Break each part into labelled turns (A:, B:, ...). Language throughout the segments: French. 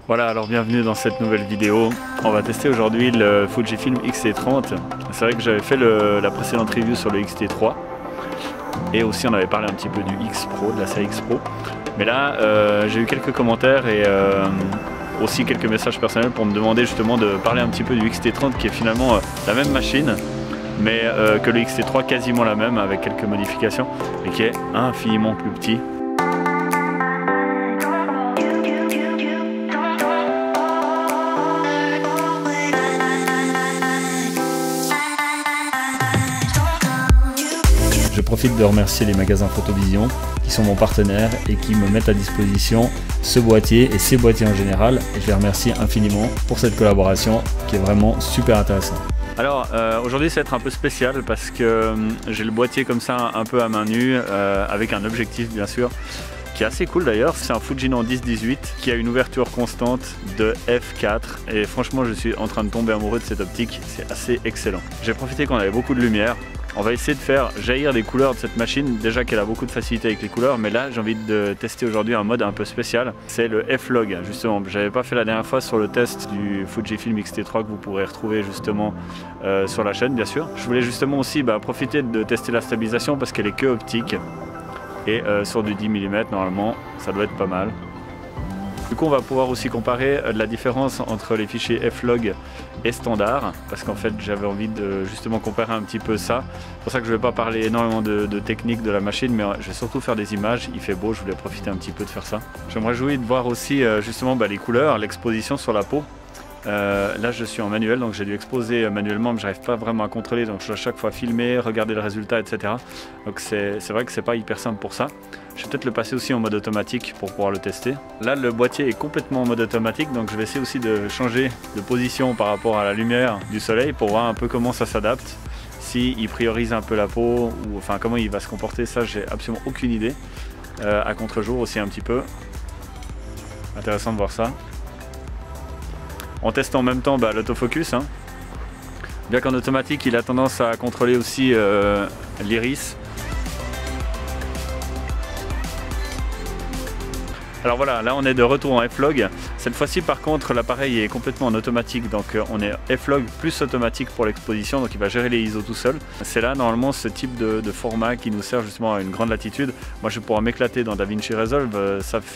A: Voilà, alors bienvenue dans cette nouvelle vidéo. On va tester aujourd'hui le Fujifilm X-T30. C'est vrai que j'avais fait la précédente review sur le X-T3 et aussi on avait parlé un petit peu du X Pro, de la série X Pro. Mais là, j'ai eu quelques commentaires et aussi quelques messages personnels pour me demander justement de parler un petit peu du X-T30 qui est finalement la même machine, mais que le X-T3 quasiment la même avec quelques modifications et qui est infiniment plus petit. Je profite de remercier les magasins Photovision qui sont mon partenaire et qui me mettent à disposition ce boîtier et ces boîtiers en général. Et je les remercie infiniment pour cette collaboration qui est vraiment super intéressante. Alors aujourd'hui ça va être un peu spécial parce que j'ai le boîtier comme ça un peu à main nue avec un objectif bien sûr qui est assez cool d'ailleurs. C'est un Fujinon 10-18 qui a une ouverture constante de f4 et franchement je suis en train de tomber amoureux de cette optique, c'est assez excellent. J'ai profité qu'on avait beaucoup de lumière. On va essayer de faire jaillir des couleurs de cette machine, déjà qu'elle a beaucoup de facilité avec les couleurs, mais là j'ai envie de tester aujourd'hui un mode un peu spécial, c'est le F-Log justement. J'avais pas fait la dernière fois sur le test du Fujifilm X-T3 que vous pourrez retrouver justement sur la chaîne bien sûr. Je voulais justement aussi profiter de tester la stabilisation parce qu'elle est que optique et sur du 10 mm normalement ça doit être pas mal. Du coup on va pouvoir aussi comparer la différence entre les fichiers F-Log et standard parce qu'en fait j'avais envie de justement comparer un petit peu ça. C'est pour ça que je ne vais pas parler énormément de technique de la machine, mais je vais surtout faire des images. Il fait beau, je voulais profiter un petit peu de faire ça. Je me réjouis de voir aussi justement les couleurs, l'exposition sur la peau. Là je suis en manuel donc j'ai dû exposer manuellement mais j'arrive pas vraiment à contrôler donc je dois à chaque fois filmer, regarder le résultat etc. Donc c'est vrai que c'est pas hyper simple pour ça. Je vais peut-être le passer aussi en mode automatique pour pouvoir le tester. Là le boîtier est complètement en mode automatique donc je vais essayer aussi de changer de position par rapport à la lumière du soleil pour voir un peu comment ça s'adapte. S'il priorise un peu la peau ou enfin comment il va se comporter, ça j'ai absolument aucune idée. À contre-jour aussi un petit peu. Intéressant de voir ça. On teste en même temps l'autofocus. Bien qu'en automatique, il a tendance à contrôler aussi l'iris. Alors voilà, là on est de retour en F-Log. Cette fois-ci par contre l'appareil est complètement en automatique, donc on est F-Log plus automatique pour l'exposition, donc il va gérer les ISO tout seul. C'est là normalement ce type de format qui nous sert justement à une grande latitude. Moi je vais pouvoir m'éclater dans DaVinci Resolve.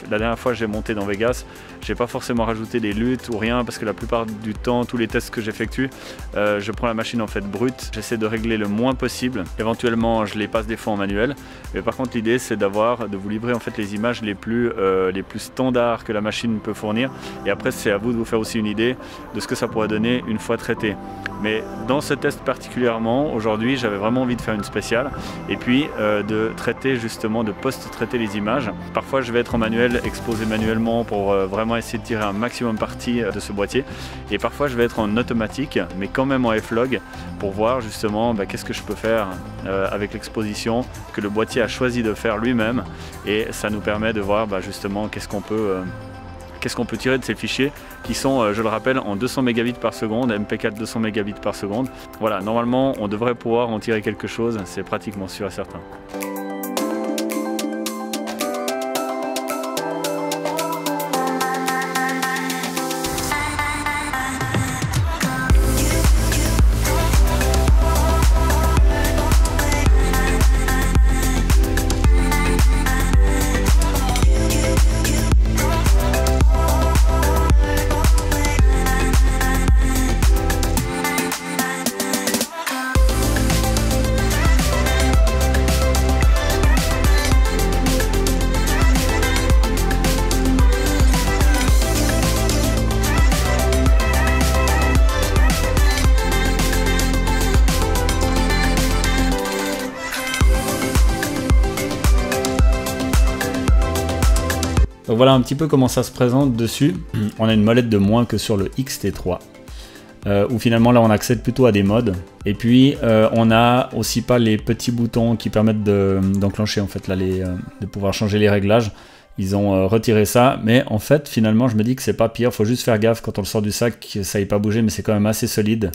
A: La dernière fois j'ai monté dans Vegas, j'ai pas forcément rajouté des luttes ou rien parce que la plupart du temps, tous les tests que j'effectue, je prends la machine en fait brute, j'essaie de régler le moins possible. Éventuellement je les passe des fois en manuel, mais par contre l'idée c'est de vous livrer en fait les images les plus standards que la machine peut fournir. Et après c'est à vous de vous faire aussi une idée de ce que ça pourrait donner une fois traité. Mais dans ce test particulièrement, aujourd'hui j'avais vraiment envie de faire une spéciale et puis de traiter justement, de post-traiter les images. Parfois je vais être en manuel, exposé manuellement pour vraiment essayer de tirer un maximum parti de ce boîtier. Et parfois je vais être en automatique, mais quand même en F-Log pour voir justement qu'est-ce que je peux faire avec l'exposition que le boîtier a choisi de faire lui-même. Et ça nous permet de voir justement qu'est-ce qu'on peut tirer de ces fichiers qui sont, je le rappelle, en 200 mégabits par seconde, MP4 200 mégabits par seconde. Voilà, normalement, on devrait pouvoir en tirer quelque chose, c'est pratiquement sûr et certain. Donc voilà un petit peu comment ça se présente dessus. On a une molette de moins que sur le X-T3. Où finalement là on accède plutôt à des modes. Et puis on n'a aussi pas les petits boutons qui permettent d'enclencher en fait là de pouvoir changer les réglages. Ils ont retiré ça, mais en fait finalement je me dis que c'est pas pire. Faut juste faire gaffe quand on le sort du sac que ça n'ait pas bougé, mais c'est quand même assez solide.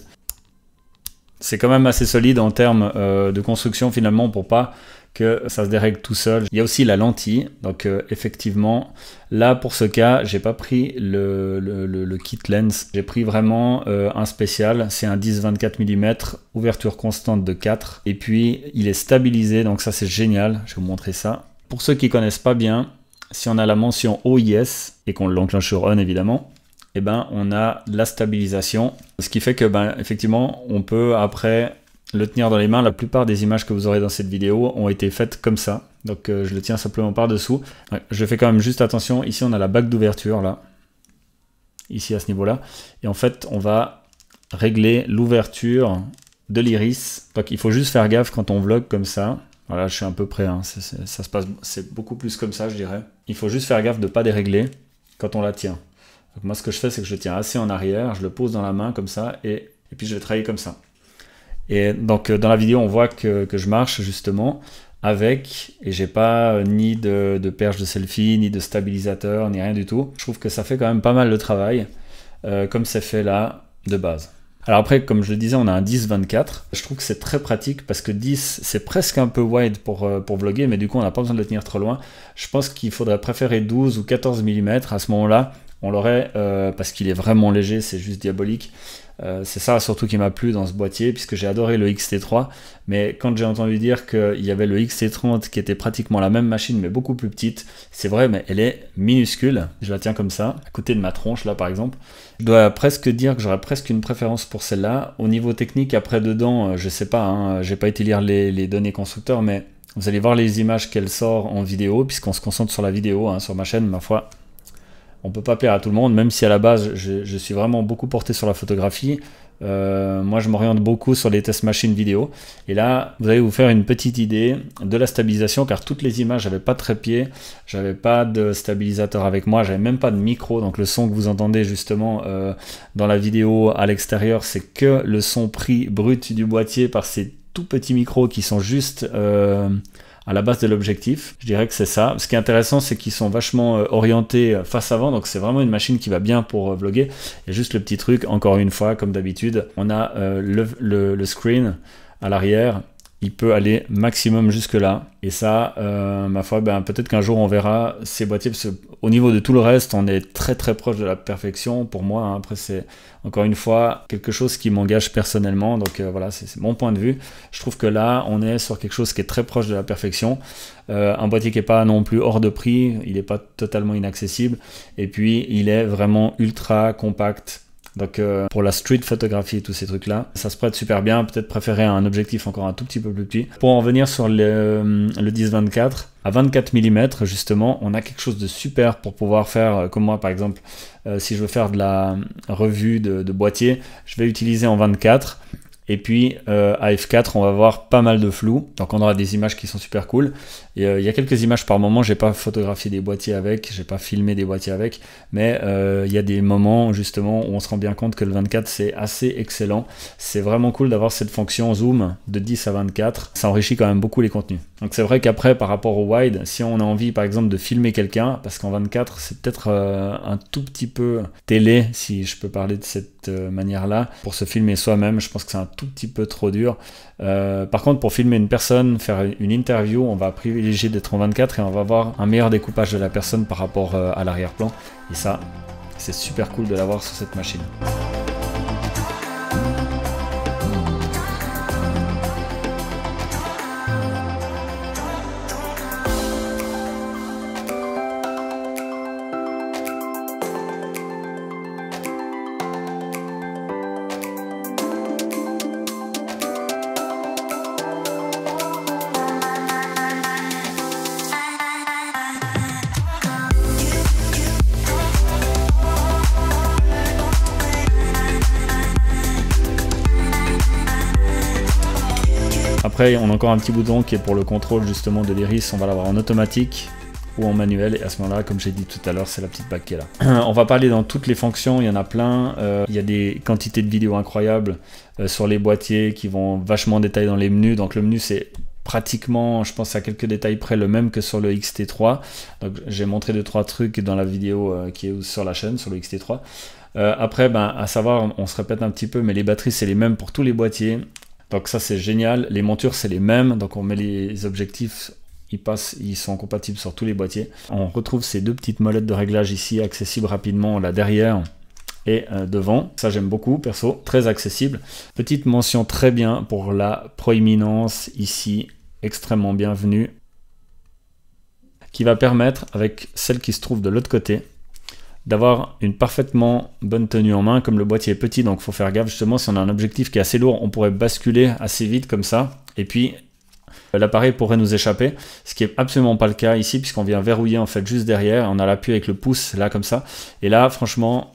A: C'est quand même assez solide en termes de construction finalement pour pas que ça se dérègle tout seul. Il y a aussi la lentille, donc effectivement, là pour ce cas, j'ai pas pris le kit lens, j'ai pris vraiment un spécial, c'est un 10-24 mm, ouverture constante de 4, et puis il est stabilisé, donc ça c'est génial, je vais vous montrer ça. Pour ceux qui connaissent pas bien, si on a la mention OIS, et qu'on l'enclenche sur on évidemment, et ben on a la stabilisation, ce qui fait que effectivement on peut après le tenir dans les mains. La plupart des images que vous aurez dans cette vidéo ont été faites comme ça, donc je le tiens simplement par dessous. Ouais, je fais quand même juste attention, ici on a la bague d'ouverture là, ici à ce niveau là, et en fait on va régler l'ouverture de l'iris, donc il faut juste faire gaffe quand on vlog comme ça. Voilà, je suis un peu près, hein. Ça se passe, c'est beaucoup plus comme ça je dirais. Il faut juste faire gaffe de ne pas dérégler quand on la tient. Donc moi ce que je fais c'est que je le tiens assez en arrière, je le pose dans la main comme ça et puis je vais travailler comme ça. Et donc dans la vidéo on voit que je marche justement avec, et j'ai pas ni de perche de selfie, ni de stabilisateur, ni rien du tout. Je trouve que ça fait quand même pas mal le travail, comme c'est fait là de base. Alors après, comme je le disais, on a un 10-24. Je trouve que c'est très pratique parce que 10, c'est presque un peu wide pour vlogger, mais du coup on n'a pas besoin de le tenir trop loin. Je pense qu'il faudrait préférer 12 ou 14 mm à ce moment-là. On l'aurait parce qu'il est vraiment léger, c'est juste diabolique. C'est ça surtout qui m'a plu dans ce boîtier, puisque j'ai adoré le X-T3, mais quand j'ai entendu dire qu'il y avait le X-T30 qui était pratiquement la même machine mais beaucoup plus petite, c'est vrai, mais elle est minuscule. Je la tiens comme ça, à côté de ma tronche là par exemple. Je dois presque dire que j'aurais presque une préférence pour celle-là. Au niveau technique, après dedans, je sais pas, hein, j'ai pas été lire les données constructeurs, mais vous allez voir les images qu'elle sort en vidéo, puisqu'on se concentre sur la vidéo, hein, sur ma chaîne, ma foi. On peut pas plaire à tout le monde, même si à la base je suis vraiment beaucoup porté sur la photographie. Moi je m'oriente beaucoup sur les test machines vidéo. Et là vous allez vous faire une petite idée de la stabilisation, car toutes les images, j'avais pas de trépied, j'avais pas de stabilisateur avec moi, j'avais même pas de micro. Donc le son que vous entendez justement dans la vidéo à l'extérieur, c'est que le son pris brut du boîtier par ces tout petits micros qui sont juste à la base de l'objectif. Je dirais que c'est ça. Ce qui est intéressant, c'est qu'ils sont vachement orientés face avant, donc c'est vraiment une machine qui va bien pour vlogger. Et juste le petit truc, encore une fois, comme d'habitude, on a le screen à l'arrière. Il peut aller maximum jusque là, et ça, ma foi, peut-être qu'un jour on verra ces boîtiers, parce qu'au niveau de tout le reste, on est très très proche de la perfection pour moi, hein. Après c'est encore une fois quelque chose qui m'engage personnellement, donc voilà, c'est mon point de vue. Je trouve que là on est sur quelque chose qui est très proche de la perfection, un boîtier qui n'est pas non plus hors de prix, il n'est pas totalement inaccessible, et puis il est vraiment ultra compact. Donc pour la street photographie et tous ces trucs là, ça se prête super bien. Peut-être préférer un objectif encore un tout petit peu plus petit. Pour en revenir sur le 10-24, à 24 mm justement, on a quelque chose de super pour pouvoir faire, comme moi par exemple, si je veux faire de la revue de boîtier, je vais utiliser en 24. Et puis à f4 on va voir pas mal de flou, donc on aura des images qui sont super cool. Et il y a quelques images par moment, j'ai pas photographié des boîtiers avec, j'ai pas filmé des boîtiers avec, mais il y a des moments justement où on se rend bien compte que le 24 c'est assez excellent. C'est vraiment cool d'avoir cette fonction zoom de 10 à 24, ça enrichit quand même beaucoup les contenus. Donc c'est vrai qu'après par rapport au wide, si on a envie par exemple de filmer quelqu'un, parce qu'en 24 c'est peut-être un tout petit peu télé, si je peux parler de cette manière là, pour se filmer soi-même, je pense que c'est un tout petit peu trop dur. Par contre pour filmer une personne, faire une interview, on va privilégier d'être en 24 et on va avoir un meilleur découpage de la personne par rapport à l'arrière-plan, et ça c'est super cool de l'avoir sur cette machine. Après, on a encore un petit bouton qui est pour le contrôle justement de l'iris. On va l'avoir en automatique ou en manuel. Et à ce moment-là, comme j'ai dit tout à l'heure, c'est la petite bague qui est là. On va parler dans toutes les fonctions. Il y en a plein. Il y a des quantités de vidéos incroyables sur les boîtiers qui vont vachement détailler dans les menus. Donc le menu, c'est pratiquement, je pense à quelques détails près, le même que sur le X-T3. Donc j'ai montré 2-3 trucs dans la vidéo qui est sur la chaîne, sur le X-T3. Après, à savoir, on se répète un petit peu, mais les batteries, c'est les mêmes pour tous les boîtiers. Donc ça c'est génial. Les montures c'est les mêmes, donc on met les objectifs, ils sont compatibles sur tous les boîtiers. On retrouve ces deux petites molettes de réglage ici, accessibles rapidement là derrière et devant. Ça j'aime beaucoup perso, très accessible. Petite mention très bien pour la proéminence ici, extrêmement bienvenue, qui va permettre, avec celle qui se trouve de l'autre côté, d'avoir une parfaitement bonne tenue en main. Comme le boîtier est petit, donc il faut faire gaffe justement, si on a un objectif qui est assez lourd, on pourrait basculer assez vite comme ça, et puis l'appareil pourrait nous échapper, ce qui est absolument pas le cas ici, puisqu'on vient verrouiller en fait juste derrière, on a l'appui avec le pouce là comme ça, et là franchement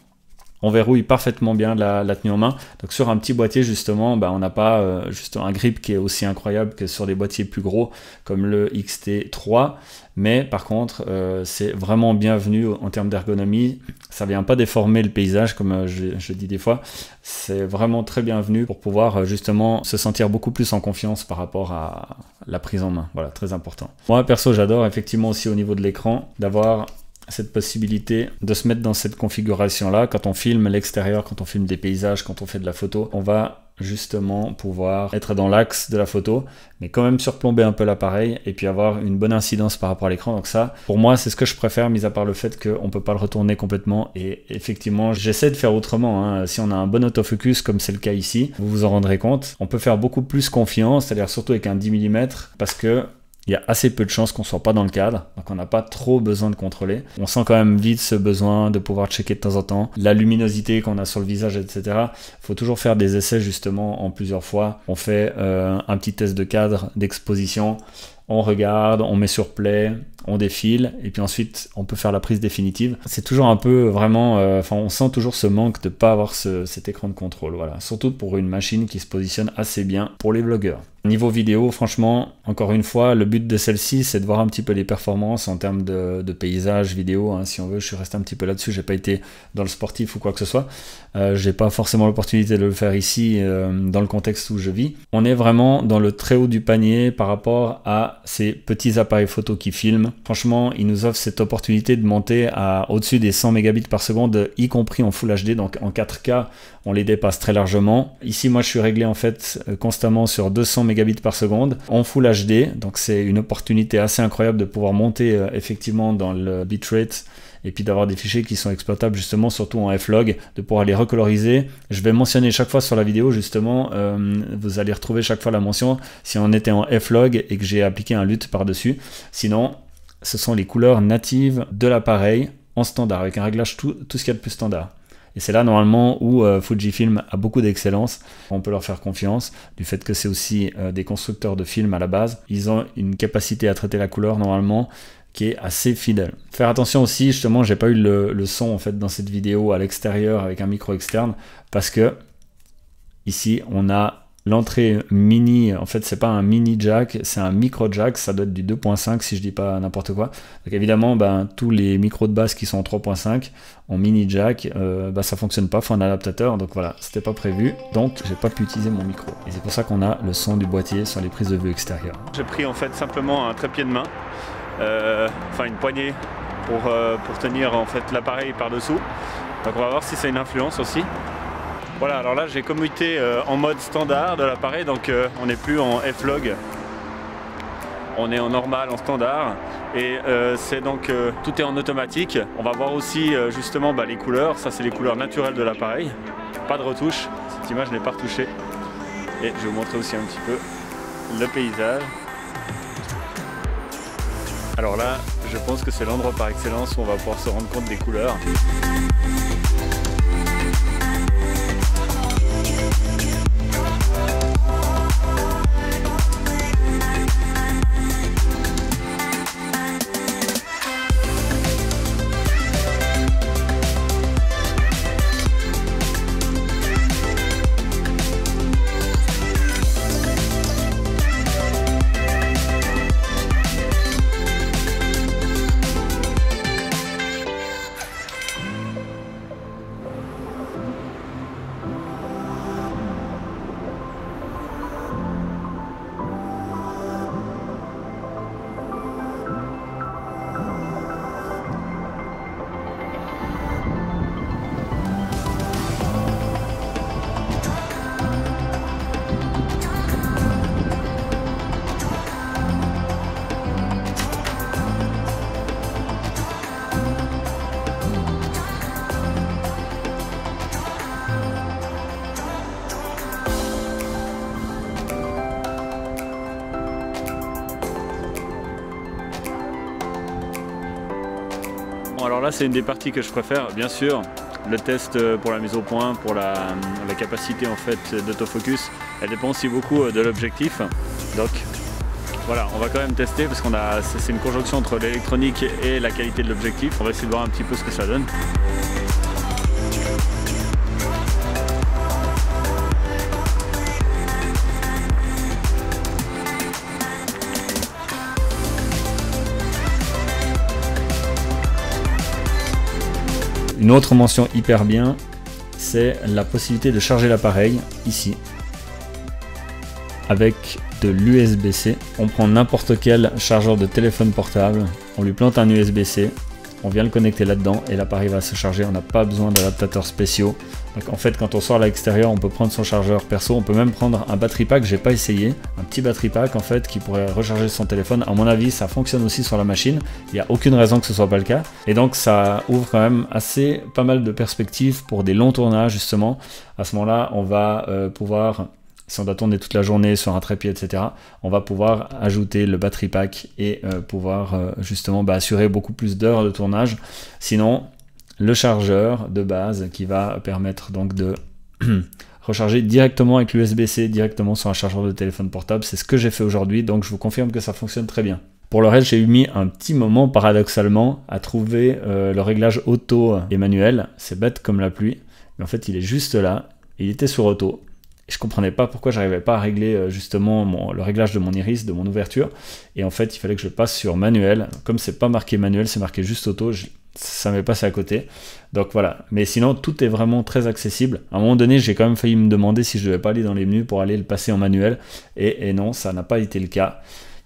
A: on verrouille parfaitement bien la tenue en main. Donc sur un petit boîtier justement, on n'a pas juste un grip qui est aussi incroyable que sur des boîtiers plus gros comme le XT3, mais par contre c'est vraiment bienvenu en termes d'ergonomie. Ça vient pas déformer le paysage comme je dis des fois, c'est vraiment très bienvenu pour pouvoir justement se sentir beaucoup plus en confiance par rapport à la prise en main. Voilà, très important. Moi perso j'adore effectivement aussi au niveau de l'écran d'avoir cette possibilité de se mettre dans cette configuration là. Quand on filme l'extérieur, quand on filme des paysages, quand on fait de la photo, on va justement pouvoir être dans l'axe de la photo, mais quand même surplomber un peu l'appareil et puis avoir une bonne incidence par rapport à l'écran. Donc ça, pour moi, c'est ce que je préfère, mis à part le fait qu'on peut pas le retourner complètement. Et effectivement, j'essaie de faire autrement, hein. Si on a un bon autofocus, comme c'est le cas ici, vous vous en rendrez compte, on peut faire beaucoup plus confiance, c'est-à-dire surtout avec un 10 mm, parce que il y a assez peu de chances qu'on soit pas dans le cadre, donc on n'a pas trop besoin de contrôler. On sent quand même vite ce besoin de pouvoir checker de temps en temps la luminosité qu'on a sur le visage, etc. Il faut toujours faire des essais justement en plusieurs fois. On fait un petit test de cadre, d'exposition, on regarde, on met sur play, on défile, et puis ensuite on peut faire la prise définitive. C'est toujours un peu vraiment, on sent toujours ce manque de pas avoir cet écran de contrôle, voilà. Surtout pour une machine qui se positionne assez bien pour les vlogueurs. Niveau vidéo, franchement, encore une fois, le but de celle-ci, c'est de voir un petit peu les performances en termes de paysage vidéo, hein, si on veut. Je suis resté un petit peu là-dessus, j'ai pas été dans le sportif ou quoi que ce soit. J'ai pas forcément l'opportunité de le faire ici, dans le contexte où je vis. On est vraiment dans le très haut du panier par rapport à ces petits appareils photo qui filment. Franchement, ils nous offrent cette opportunité de monter à au-dessus des 100 mégabits par seconde, y compris en Full HD, donc en 4K, on les dépasse très largement. Ici, moi, je suis réglé en fait constamment sur 200 mégabits par seconde en Full HD, donc c'est une opportunité assez incroyable de pouvoir monter effectivement dans le bitrate et puis d'avoir des fichiers qui sont exploitables justement surtout en F-Log, de pouvoir les recoloriser. Je vais mentionner chaque fois sur la vidéo justement, vous allez retrouver chaque fois la mention si on était en F-Log et que j'ai appliqué un LUT par-dessus. Sinon, ce sont les couleurs natives de l'appareil en standard, avec un réglage tout ce qu'il y a de plus standard. Et c'est là normalement où Fujifilm a beaucoup d'excellence. On peut leur faire confiance du fait que c'est aussi des constructeurs de films à la base. Ils ont une capacité à traiter la couleur normalement qui est assez fidèle. Faire attention aussi, justement, j'ai pas eu le son en fait dans cette vidéo à l'extérieur avec un micro externe parce que ici on a l'entrée mini, en fait c'est pas un mini jack, c'est un micro jack, ça doit être du 2.5 si je dis pas n'importe quoi. Donc évidemment tous les micros de base qui sont en 3.5 en mini jack, ça fonctionne pas, faut un adaptateur, donc voilà, c'était pas prévu, donc j'ai pas pu utiliser mon micro. Et c'est pour ça qu'on a le son du boîtier sur les prises de vue extérieures. J'ai pris en fait simplement un trépied de main, une poignée pour tenir en fait l'appareil par dessous. Donc on va voir si ça a une influence aussi. Voilà, alors là j'ai commuté en mode standard de l'appareil, donc on n'est plus en F-Log, on est en normal, en standard, et c'est donc tout est en automatique. On va voir aussi justement les couleurs, ça c'est les couleurs naturelles de l'appareil, pas de retouche, cette image n'est pas retouchée. Et je vais vous montrer aussi un petit peu le paysage. Alors là, je pense que c'est l'endroit par excellence où on va pouvoir se rendre compte des couleurs. là c'est une des parties que je préfère, bien sûr. Le test pour la mise au point, pour la capacité en fait d'autofocus, elle dépend aussi beaucoup de l'objectif. Donc voilà, on va quand même tester parce qu'on a, c'est une conjonction entre l'électronique et la qualité de l'objectif. On va essayer de voir un petit peu ce que ça donne. Une autre mention hyper bien, c'est la possibilité de charger l'appareil ici avec de l'USB-C. On prend n'importe quel chargeur de téléphone portable, on lui plante un USB-C, on vient le connecter là-dedans et l'appareil va se charger. On n'a pas besoin d'adaptateurs spéciaux. Donc en fait, quand on sort à l'extérieur, on peut prendre son chargeur perso, on peut même prendre un battery pack. J'ai pas essayé, un petit battery pack en fait qui pourrait recharger son téléphone. À mon avis, ça fonctionne aussi sur la machine. Il n'y a aucune raison que ce soit pas le cas. Et donc ça ouvre quand même pas mal de perspectives pour des longs tournages justement. À ce moment-là, on va pouvoir, si on doit tourner toute la journée sur un trépied, etc., on va pouvoir ajouter le battery pack et pouvoir justement assurer beaucoup plus d'heures de tournage. Sinon, le chargeur de base qui va permettre donc de recharger directement avec l'USB-C, directement sur un chargeur de téléphone portable. C'est ce que j'ai fait aujourd'hui, donc je vous confirme que ça fonctionne très bien. Pour le reste, j'ai mis un petit moment, paradoxalement, à trouver le réglage auto et manuel. C'est bête comme la pluie, mais en fait, il est juste là. Il était sur auto. Je comprenais pas pourquoi j'arrivais pas à régler justement le réglage de mon iris, de mon ouverture. Et en fait, il fallait que je passe sur manuel. Comme c'est pas marqué manuel, c'est marqué juste auto, ça m'est passé à côté. Donc voilà. Mais sinon, tout est vraiment très accessible. À un moment donné, j'ai quand même failli me demander si je devais pas aller dans les menus pour aller le passer en manuel. Et non, ça n'a pas été le cas.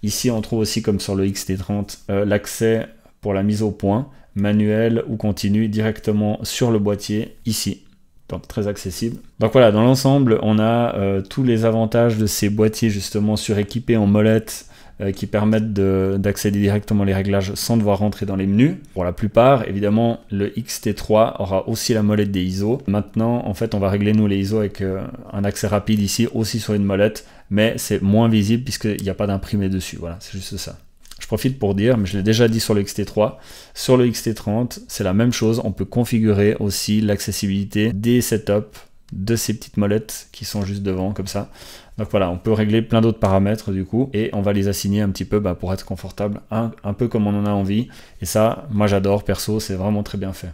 A: Ici, on trouve aussi, comme sur le XT30, l'accès pour la mise au point, manuel ou continu, directement sur le boîtier, ici. Donc très accessible. Donc voilà, dans l'ensemble, on a tous les avantages de ces boîtiers justement suréquipés en molette qui permettent d'accéder directement les réglages sans devoir rentrer dans les menus. Pour la plupart, évidemment, le XT3 aura aussi la molette des ISO. Maintenant, en fait, on va régler nous les ISO avec un accès rapide ici, aussi sur une molette, mais c'est moins visible puisqu'il n'y a pas d'imprimé dessus. Voilà, c'est juste ça. Je profite pour dire, mais je l'ai déjà dit sur le XT3, sur le XT30, c'est la même chose. On peut configurer aussi l'accessibilité des setups de ces petites molettes qui sont juste devant, comme ça. Donc voilà, on peut régler plein d'autres paramètres du coup, et on va les assigner un petit peu pour être confortable, un peu comme on en a envie. Et ça, moi j'adore, perso, c'est vraiment très bien fait.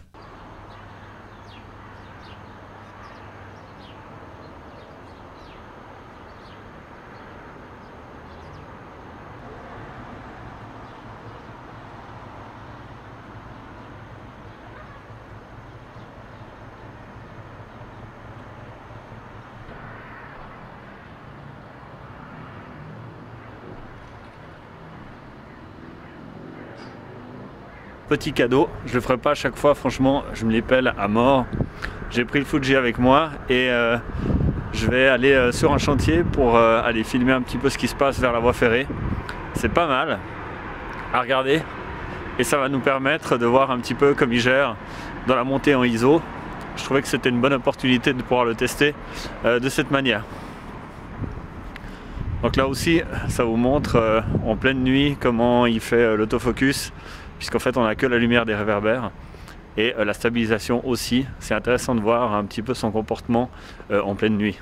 A: Petit cadeau, je le ferai pas à chaque fois, franchement, je me les pèle à mort. J'ai pris le Fuji avec moi et je vais aller sur un chantier pour aller filmer un petit peu ce qui se passe vers la voie ferrée. C'est pas mal à regarder et ça va nous permettre de voir un petit peu comme il gère dans la montée en ISO. Je trouvais que c'était une bonne opportunité de pouvoir le tester de cette manière. Donc là aussi, ça vous montre en pleine nuit comment il fait l'autofocus, puisqu'en fait on n'a que la lumière des réverbères et la stabilisation aussi. C'est intéressant de voir un petit peu son comportement en pleine nuit.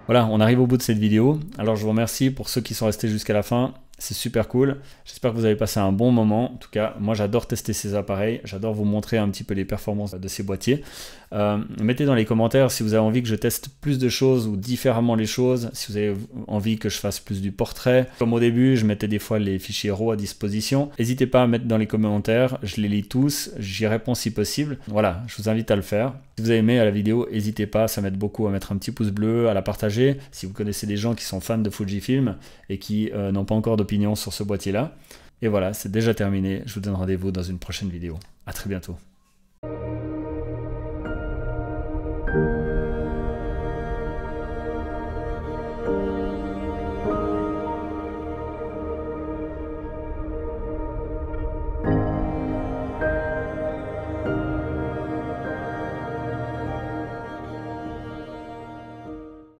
A: Voilà, on arrive au bout de cette vidéo. Alors je vous remercie pour ceux qui sont restés jusqu'à la fin. c'est super cool. J'espère que vous avez passé un bon moment. En tout cas, moi j'adore tester ces appareils, j'adore vous montrer un petit peu les performances de ces boîtiers. Mettez dans les commentaires si vous avez envie que je teste plus de choses ou différemment les choses, si vous avez envie que je fasse plus du portrait. Comme au début, je mettais des fois les fichiers RAW à disposition. N'hésitez pas à mettre dans les commentaires, je les lis tous, j'y réponds si possible. Voilà, je vous invite à le faire. Si vous avez aimé la vidéo, n'hésitez pas, ça m'aide beaucoup à mettre un petit pouce bleu, à la partager. Si vous connaissez des gens qui sont fans de Fujifilm et qui n'ont pas encore d'opinion sur ce boîtier-là. Et voilà, c'est déjà terminé. Je vous donne rendez-vous dans une prochaine vidéo. À très bientôt.